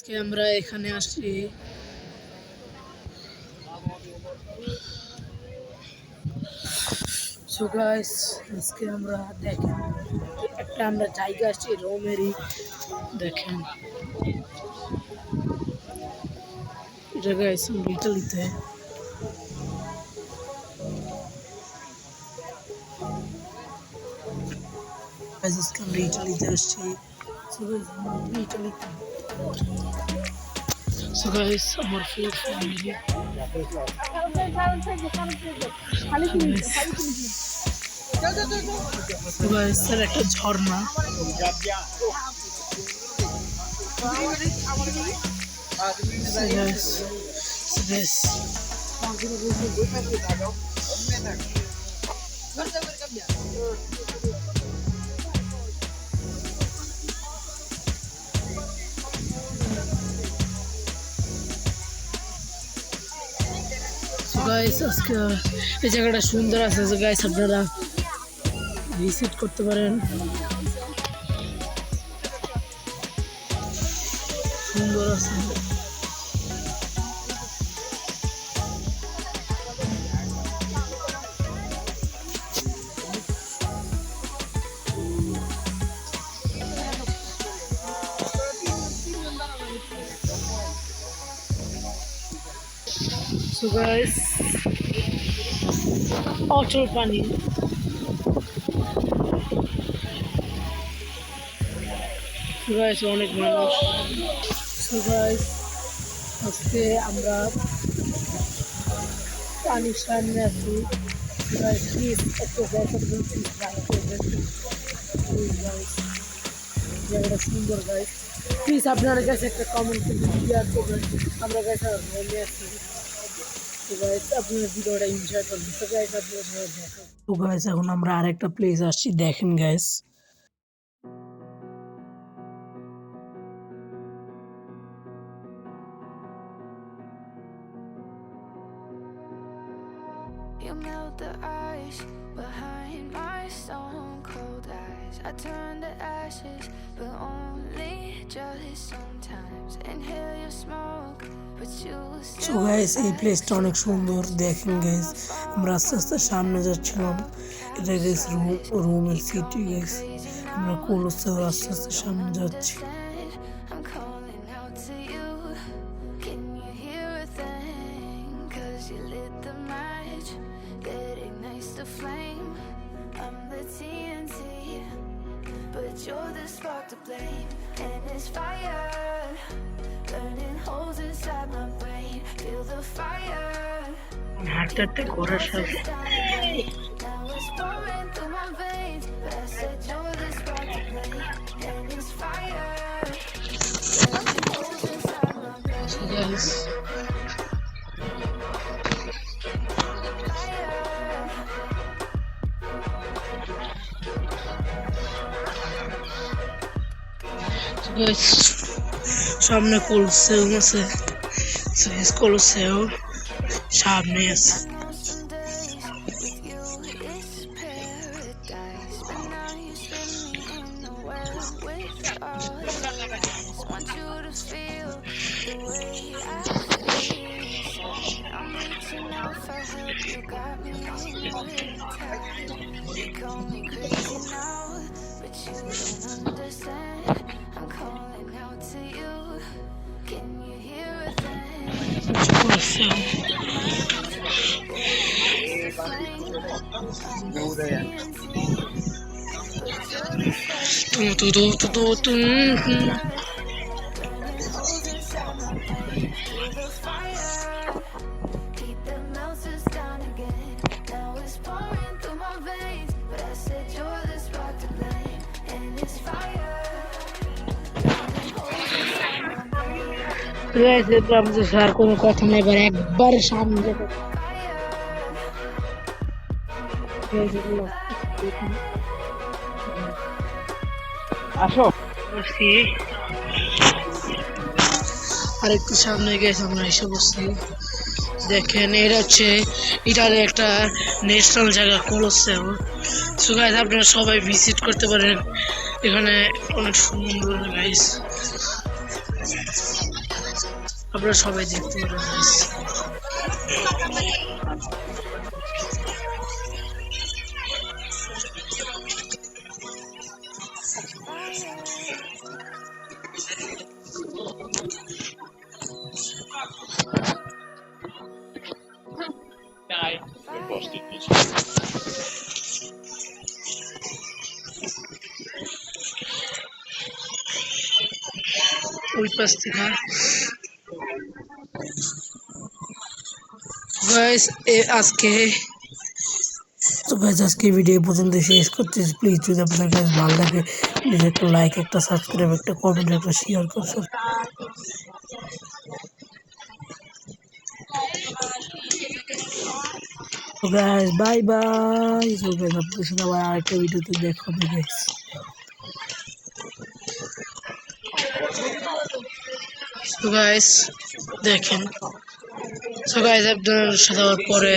আজকে আমরা এখানে আসছি সো গাইস আজকে আমরা দেখেন একটা আমরা জায়গা আসছি রোমেরই দেখেন এটা গাইস ইটালিতে আজকে আমরা ইটালিতে আসছি সো গাইস ইটালিতে সো গাইস আমার ফুল ফ্যামিলি স্যার একটা ঝর্ণা আজকে এই জায়গাটা সুন্দর আছে গাইস আপনারা ভিজিট করতে পারেন সুন্দর আছে So guys, অচল পানি So guys, অনেক মানুষ So guys, আজকে আমরা পানির সামনে আছি guys please একটু দেখা করুন জায়গাটা সুন্দর guys প্লিজ আপনাদের কাছে একটা কমেন্ট করে শেয়ার করবেন আমরা গাইস ঘুরে আসছি তো গাইস আপনারা ভিডিওটা এনজয় করবেন তো গাইস আপনারা সবাই দেখেন তো গাইস এখন আমরা আরেকটা প্লেস আসছি দেখেন guys You melt the ice behind my stone cold eyes. I turn to ashes, but only just sometimes. Inhale your smoke, but you So guys, এই প্লেসটা অনেক সুন্দর দেখেন গাইস আমরা আস্তে আস্তে সামনে যাচ্ছিলাম এটা গাইস রোমের সিটি গাইস আমরা কোলোসেও আস্তে আস্তে সামনে যাচ্ছি I'm calling out to you. Can you hear a thing? 'Cause you lit the match that ignites the flame. I'm the TNT, but you're the spark to blame. And it's fire, burning holes inside my brain. Feel the fire. হাঁটতে হাঁটতে ঘোরার সাথে Now it's pouring through my veins, but I said you're the spark to blame. And it's fire, burning holes inside my brain. guys guys সামনে কোলোসেও আছে কোলোসেও সামনে আছে Some days with you it's paradise, but now you spin me in the well with all your lies. Want you to feel the way I feel. I'm reaching out for help, you got me hypnotized. You call me crazy now, but you don't understand. I'm calling out to you. Can you hear a thing? কোলোসেও Keep the melters down again. Now it's pouring through my veins, but I said you're the spark to blame. And it's fire. আমাদের আর কোনো কথা নেই এবার একবার সামনে যাবো আসো আর একটু সামনে গেছে আমরা এসে বসছি দেখেন এটা হচ্ছে ইটালি একটা ন্যাশনাল জায়গা কোলোসেও সো গাইস আপনারা সবাই ভিজিট করতে পারেন এখানে অনেক সুন্দর গাইস আপনারা সবাই দেখতে পারেন guys। ওই পাশ থেকে গাইস আজকে আজকে ভিডিও পর্যন্ত শেষ করতেছি। প্লিজ যদি আপনাদের কাছে ভালো লাগে প্লিজ একটা লাইক, একটা সাবস্ক্রাইব, একটা কমেন্ট, একটা শেয়ার করছেন। তো গাইস বাই বাই। তো গাইস আপনাদের সাথে আবার আরেকটা ভিডিওতে দেখা হবে গাইস। তো গাইস দেখেন, তো গাইস আপনাদের সাথে আবার পরে